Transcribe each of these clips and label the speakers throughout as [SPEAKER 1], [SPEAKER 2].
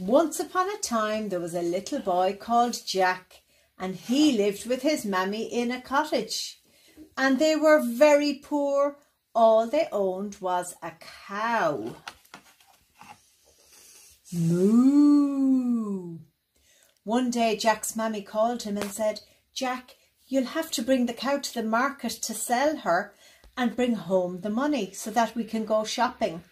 [SPEAKER 1] Once upon a time there was a little boy called Jack, and he lived with his mammy in a cottage. And they were very poor. All they owned was a cow. Moo! One day Jack's mammy called him and said, "Jack, you'll have to bring the cow to the market to sell her and bring home the money so that we can go shopping."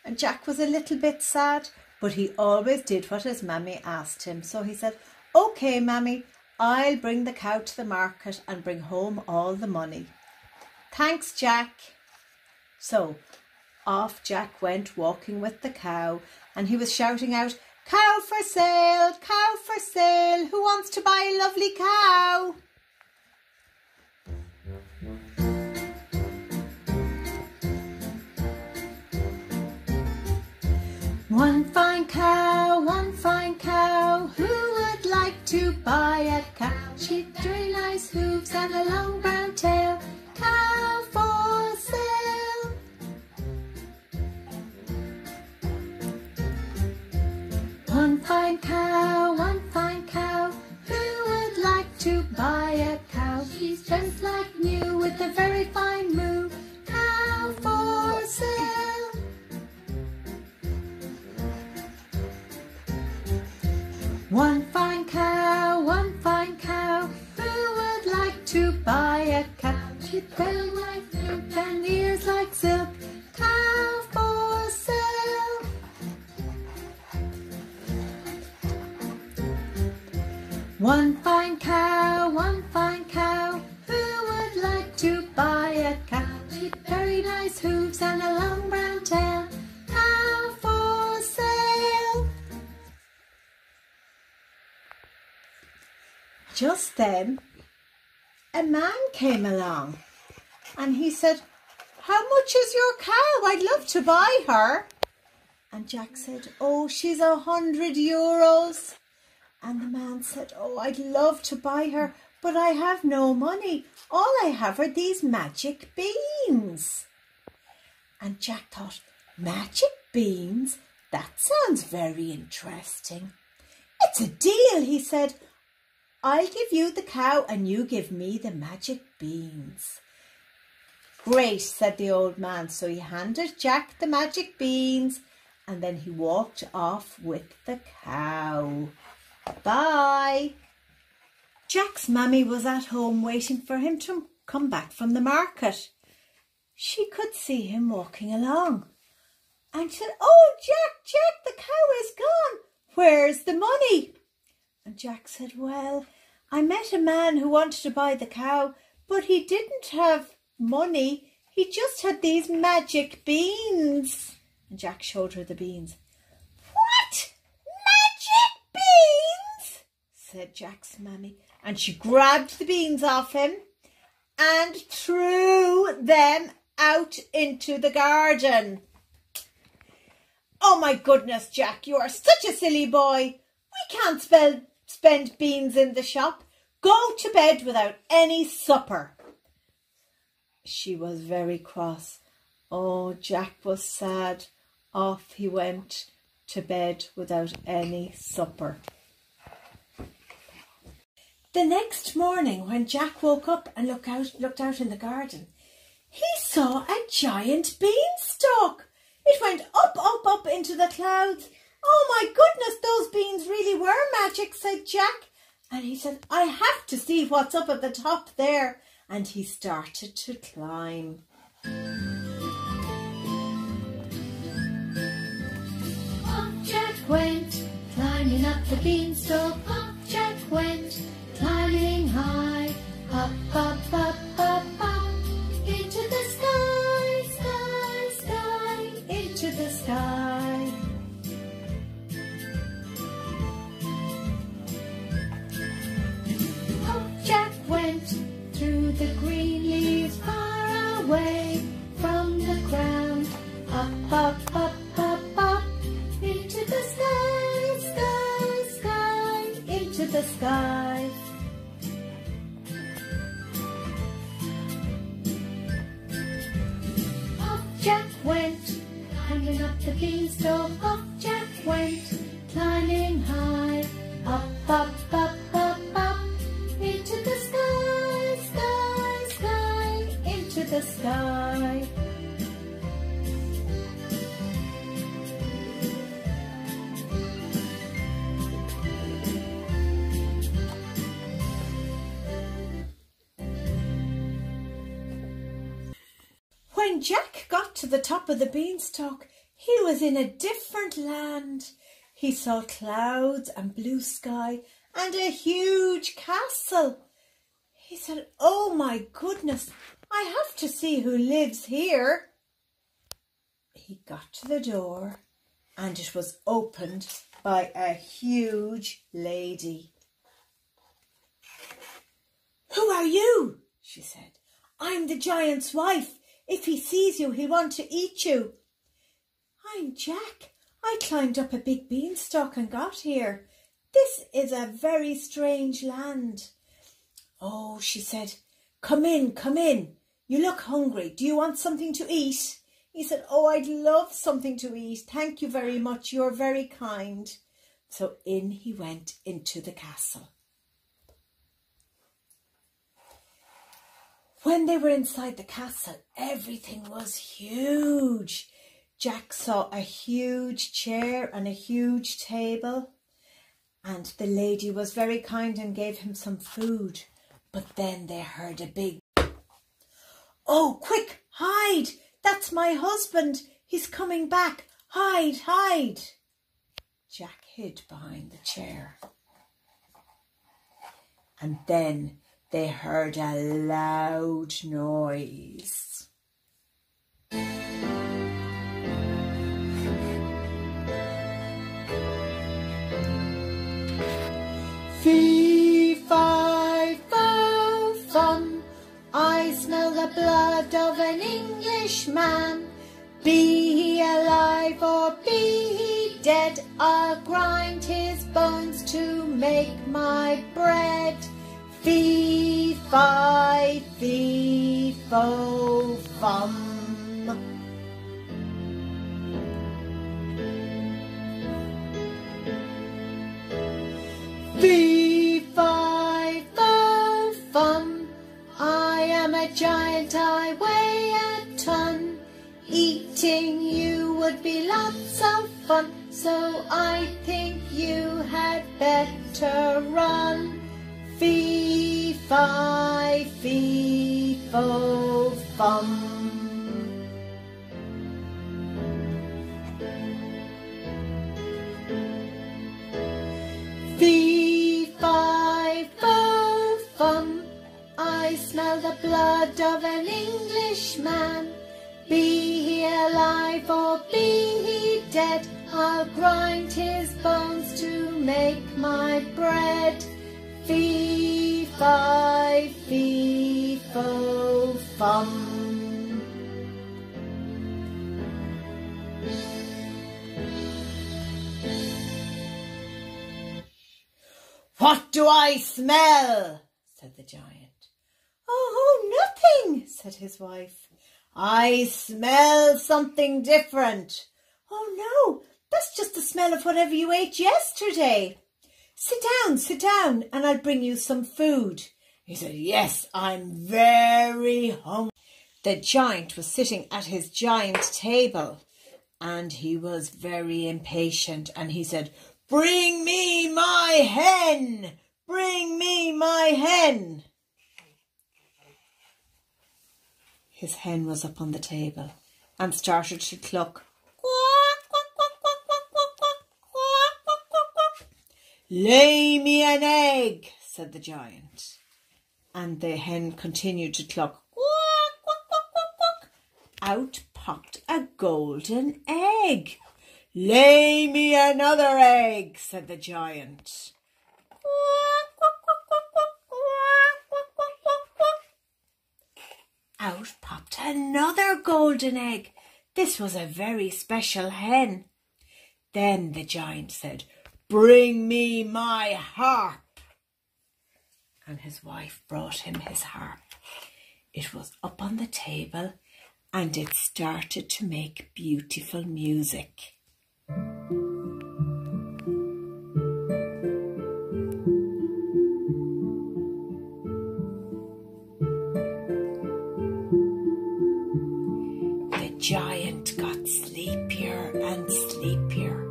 [SPEAKER 1] And Jack was a little bit sad, but he always did what his mammy asked him. So he said, "Okay, mammy, I'll bring the cow to the market and bring home all the money." "Thanks, Jack." So off Jack went walking with the cow, and he was shouting out, "Cow for sale, cow for sale, who wants to buy a lovely cow?" One fine cow, who would like to buy a cow? She'd very nice hooves and a long brown tail. Cow for sale. One fine cow, who would like to buy a cow? She's dressed like new with a very fine moo. Cow for sale. One fine cow, who would like to buy a cow? She'd belly like milk and ears like silk. Cow for sale. One fine cow, who would like to buy a cow? She'd very nice hooves and a long brown tail. Cow for sale. Just then, a man came along and he said, "How much is your cow? I'd love to buy her." And Jack said, "Oh, she's €100. And the man said, "Oh, I'd love to buy her, but I have no money. All I have are these magic beans." And Jack thought, magic beans? That sounds very interesting. "It's a deal," he said. "I'll give you the cow and you give me the magic beans." "Great," said the old man. So he handed Jack the magic beans and then he walked off with the cow. Bye. Jack's mammy was at home waiting for him to come back from the market. She could see him walking along and said, "Oh, Jack, the cow is gone. Where's the money?" And Jack said, "Well, I met a man who wanted to buy the cow, but he didn't have money. He just had these magic beans." And Jack showed her the beans. "What? Magic beans?" said Jack's mammy. And she grabbed the beans off him and threw them out into the garden. "Oh my goodness, Jack, you are such a silly boy. We can't spend beans in the shop. Go to bed without any supper." She was very cross. Oh, Jack was sad. Off he went to bed without any supper. The next morning, when Jack woke up and looked out in the garden, he saw a giant beanstalk. It went up into the clouds. "Oh my goodness, those beans really were magic," said Jack. And he said, "I have to see what's up at the top there." And he started to climb. Up Jack went, climbing up the beanstalk. Up Jack went, climbing high. Up, into the sky, into the sky. Jack went through the green leaves far away from the ground. Up, into the sky, into the sky. Up Jack went, climbing up the beanstalk. Up Jack went, climbing sky. When Jack got to the top of the beanstalk, he was in a different land. He saw clouds and blue sky and a huge castle. He said, "Oh my goodness, I have to see who lives here." He got to the door and it was opened by a huge lady. "Who are you?" she said. "I'm the giant's wife. If he sees you, he'll want to eat you." "I'm Jack. I climbed up a big beanstalk and got here. This is a very strange land." "Oh," she said, come in, come in. You look hungry. Do you want something to eat?" He said, "Oh, I'd love something to eat. Thank you very much. You're very kind." So in he went into the castle. When they were inside the castle, everything was huge. Jack saw a huge chair and a huge table, and the lady was very kind and gave him some food. But then they heard a big, "Oh, quick, hide! That's my husband. He's coming back. Hide, hide." Jack hid behind the chair. And then they heard a loud noise. Fee, fi, fo, fum, I smell the blood of an Englishman. Be he alive or be he dead, I'll grind his bones to make my bread. Fee, fi, fee, fo, fum. Fee, fi, fo, fum, I am a giant, I weigh a ton. Eating you would be lots of fun, so I think you had better run. Fee, fi, fee, fo, fum. Fee, fi, fo, fum, I smell the blood of an Englishman. Be he alive or be he dead, I'll grind his bones to make my bread. Fee, fi, fee, fo, fum. "What do I smell?" said the giant. Oh, nothing," said his wife. "I smell something different." "Oh no, that's just the smell of whatever you ate yesterday. Sit down, and I'll bring you some food." He said, "Yes, I'm very hungry." The giant was sitting at his giant table and he was very impatient and he said, "Bring me my hen! Bring me my hen!" His hen was up on the table and started to cluck. "Lay me an egg," said the giant. And the hen continued to cluck. Out popped a golden egg. "Lay me another egg," said the giant. Out popped another golden egg. This was a very special hen. Then the giant said, "Bring me my harp." And his wife brought him his harp. It was up on the table and it started to make beautiful music. giant got sleepier and sleepier,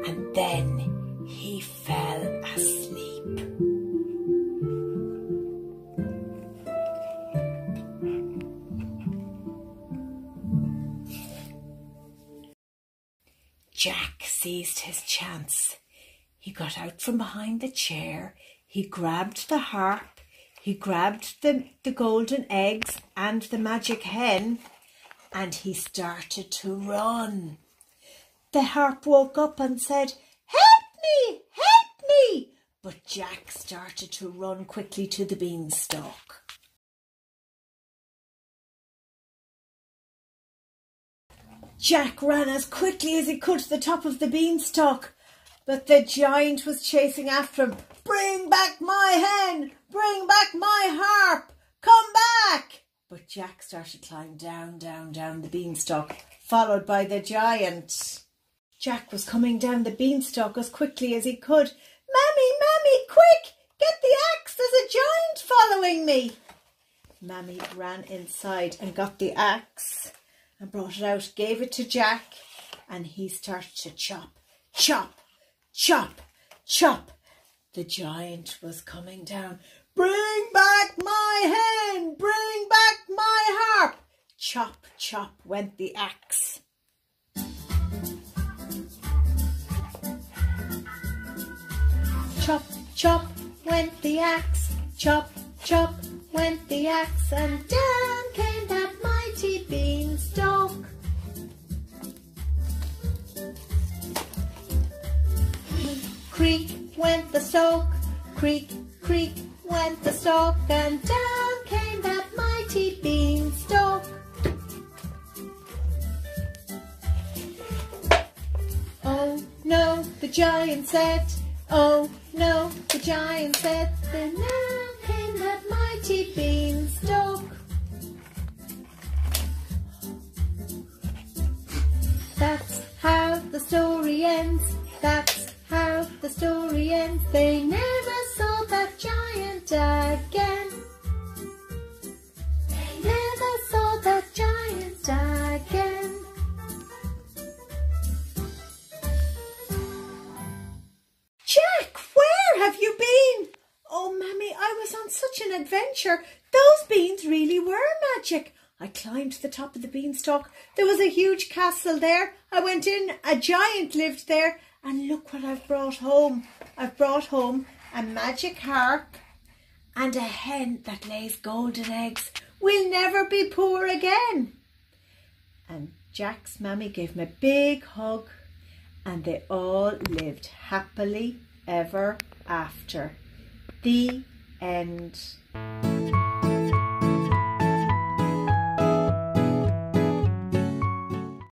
[SPEAKER 1] and then he fell asleep. Jack seized his chance. He got out from behind the chair, he grabbed the harp, he grabbed the golden eggs and the magic hen, and he started to run. The harp woke up and said, "Help me, help me!" But Jack started to run quickly to the beanstalk. Jack ran as quickly as he could to the top of the beanstalk, but the giant was chasing after him. "Bring back my hen! Bring back my harp! Come back!" But Jack started climbing down the beanstalk, followed by the giant. Jack was coming down the beanstalk as quickly as he could. Mammy, quick! Get the axe! There's a giant following me!" Mammy ran inside and got the axe and brought it out, gave it to Jack, and he started to chop, chop, chop, chop. The giant was coming down. "Bring back my hen! Bring back my harp!" Chop, chop went the axe. Chop, chop went the axe. Chop, chop went the axe, and down came that mighty beanstalk. Creak went the stalk, creak, creak went the stalk, and down came that mighty beanstalk. "Oh no," the giant said, "oh no," the giant said, then down came that mighty beanstalk. That's how the story ends, that's how the story ends. They never saw that giant again. They never saw that giant again. "Jack, where have you been?" "Oh, Mammy, I was on such an adventure. Those beans really were magic. I climbed to the top of the beanstalk. There was a huge castle there. I went in, a giant lived there, and look what I've brought home. I've brought home a magic harp and a hen that lays golden eggs. We'll never be poor again." And Jack's mammy gave him a big hug, and they all lived happily ever after. The end.